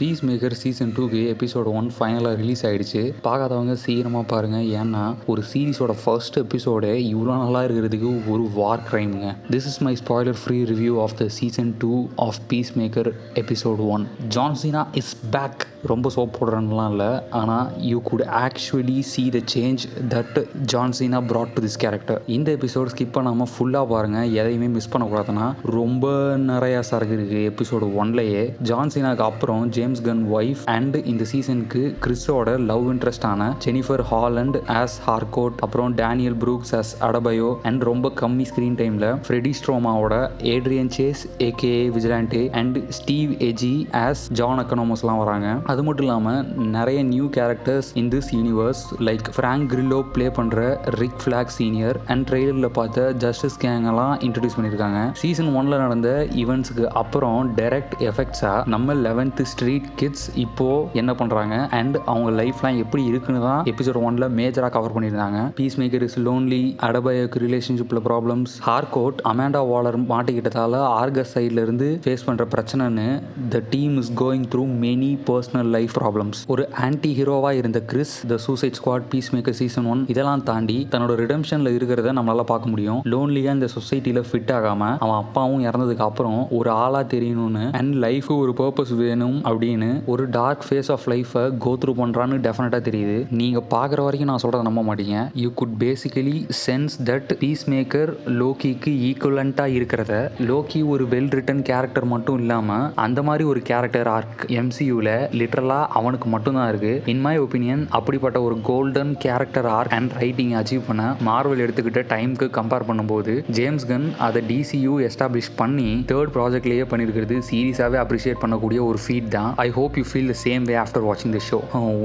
Piece maker season 2க்கு episode 1 ஃபைனலாக release ஆகிடுச்சு. பார்க்காதவங்க சீக்கிரமாக பாருங்கள். ஏன்னா ஒரு சீரிஸோட ஃபர்ஸ்ட் எபிசோடே இவ்வளோ நல்லா இருக்கிறதுக்கு ஒரு வார் கிரைமுங்க. This is my spoiler free review of the season 2 of Peacemaker episode 1. John Cena is back. ரொம்ப சோப் போடுறதுலாம் இல்லை, ஆனால் you could actually see the change that John Cena brought to this character. இந்த episode skip பண்ணாமல் ஃபுல்லாக பாருங்கள். எதையுமே மிஸ் பண்ணக்கூடாதுன்னா ரொம்ப நிறையா சரக்கு இருக்குது எபிசோடு 1லேயே. ஜான் சீனாக்கு அப்புறம் ஜேம்ஸ் கன் ஒய்ஃப் அண்ட் இந்த சீசனுக்கு கிறிஸோட லவ் இன்ட்ரெஸ்டான ஜெனிஃபர் ஹாலண்ட் ஆஸ் ஹார்கோட், அப்புறம் Daniel Brooks as Adebayo, and ரொம்ப கம்மி ஸ்க்ரீன் டைமில் ஃப்ரெடி ஸ்ட்ரோமாவோட Adrian Chase AKA Vigilante and Steve Agee as John எக்கனாமஸ்லாம் வராங்க. அது மட்டும் இல்லாமல் நிறைய new characters in this universe like Frank Grillo play பண்ணுற ரிக் ஃபிளாக் சீனியர் அண்ட் ட்ரெய்லரில் பார்த்த ஜஸ்டிஸ் கேங் எல்லாம் இன்ட்ரடியூஸ் பண்ணியிருக்காங்க. சீசன் 1ல் நடந்த ஈவெண்ட்ஸுக்கு அப்புறம் டைரக்ட் எஃபெக்ட்ஸாக நம்ம 11th ஸ்ட்ரீட் கிட்ஸ் இப்போ என்ன பண்ணுறாங்க அண்ட் அவங்க லைஃப்லாம் எப்படி இருக்குன்னு தான் எபிசோட் 1ல் மேஜராக கவர் பண்ணியிருந்தாங்க. பீஸ் மேக்கர் இஸ் லோன்லி, அடபயோக்கு ரிலேஷன்ஷிப்பில் ப்ராப்ளம்ஸ், ஹார்கோட் அமாண்டா வாலர் மாட்டிக்கிட்டதால ஆர்கஸ் சைட்ல இருந்து ஃபேஸ் பண்ணுற பிரச்சனைன்னு the team is going through many personal life problems. ஒரு ஆன்டி ஹீரோவாக இருந்த Chris, the suicide squad, Peacemaker season 1 இதெல்லாம் தாண்டி தன்னோட ரிடம்ஷனில் இருக்கிறத நம்மளால பார்க்க முடியும். லோன்லியாக இந்த சொசைட்டியில் ஃபிட் ஆகாமல் அவன் அப்பாவும் இறந்ததுக்கு அப்புறம் ஒரு ஆளாக தெரியணும்னு அண்ட் லைஃபு ஒரு பர்பஸ் வேணும் அப்படின்னு ஒரு டார்க் ஃபேஸ் ஆஃப் லைஃபை கோ த்ரூ பண்ணுறான்னு டெஃபினட்டாக தெரியுது. நீங்கள் பார்க்குற வரைக்கும் நான் சொல்கிறத நம்ப மாட்டீங்க. You could basically sense that Peacemaker லோக்கிக்கு ஈக்குவலண்ட்டாக இருக்கிறத, லோக்கி ஒரு வெல் ரிட்டன் கேரக்டர் மட்டும் இல்லாமல் அந்த மாதிரி ஒரு கேரக்டர் ஆர்க் எம்சியூவில் லிட்டரலாக அவனுக்கு மட்டும்தான் இருக்குது. இன் மை ஒப்பீனியன் அப்படிப்பட்ட ஒரு golden character arc and writing achieve பண்ண மார்வல் எடுத்துக்கிட்ட டைமுக்கு கம்பேர் பண்ணும்போது ஜேம்ஸ் கன் அதை டிசியூ எஸ்டாப்ளிஷ் பண்ணி தேர்ட் ப்ராஜெக்ட்லேயே பண்ணியிருக்கிறது சீரியஸாகவே அப்ரிஷியேட் பண்ணக்கூடிய ஒரு ஃபீட் தான். I hope you feel the same way after வாட்சிங் தி ஷோ.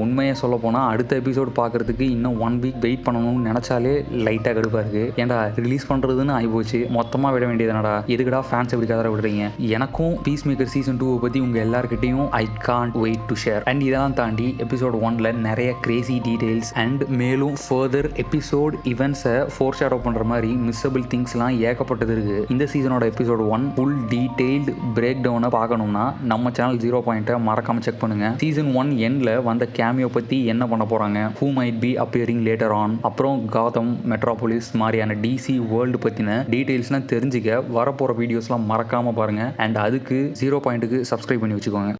உண்மையை சொல்ல போனால் அடுத்த எபிசோட் பார்க்குறதுக்கு இன்னும் 1 வீக் வெயிட் பண்ணணும்னு நினச்சாலே லைட்டாக கடுப்பாக இருக்குது. ஏன்டா ரிலீஸ் பண்ணுறதுன்னு ஆகிப்போச்சு, மொத்தமாக விட வேண்டியதுனடா, எதுக்கடா ஃபேன்ஸ் எப்படி கதற விடுறீங்க? எனக்கும் பீஸ் மேக்கர் சீசன் 2 பற்றி உங்கள் எல்லாருக்கிட்டையும் I can't wait to share. And இதெல்லாம் தாண்டி எபிசோட் 1ல் நிறைய கிரேசி டீடைல்ஸ் அண்ட் மேலும் ஃபர்தர் எபிசோட் இவெண்ட்ஸை ஃபோர் ஷேடோ பண்ணுற மாதிரி மிஸ்ஸபிள் திங்ஸ்லாம் ஏகப்பட்டது இருக்குது. இந்த சீசனோட எபிசோட் 1 ஃபுல் டீடைல்டு பிரேக் டவுனை பார்க்கணும்னா நம்ம சேனல் 0 பாயிண்ட்டை மறக்காமல் செக் பண்ணுங்கள். சீசன் 1 எண்டில் வந்த கேமியோ பற்றி என்ன பண்ண போகிறாங்க, who might be appearing later on, அப்புறம் காதம், மெட்ரோபோலிஸ் மாதிரியான டிசி வேர்ல்டு பற்றின டீடைல்ஸ்லாம் தெரிஞ்சுக்க வரப்போகிற வீடியோஸ்லாம் மறக்காமல் பாருங்கள். அண்ட் அதுக்கு 0 பாயிண்ட்டுக்கு சப்ஸ்கிரைப் பண்ணி வச்சுக்கோங்க.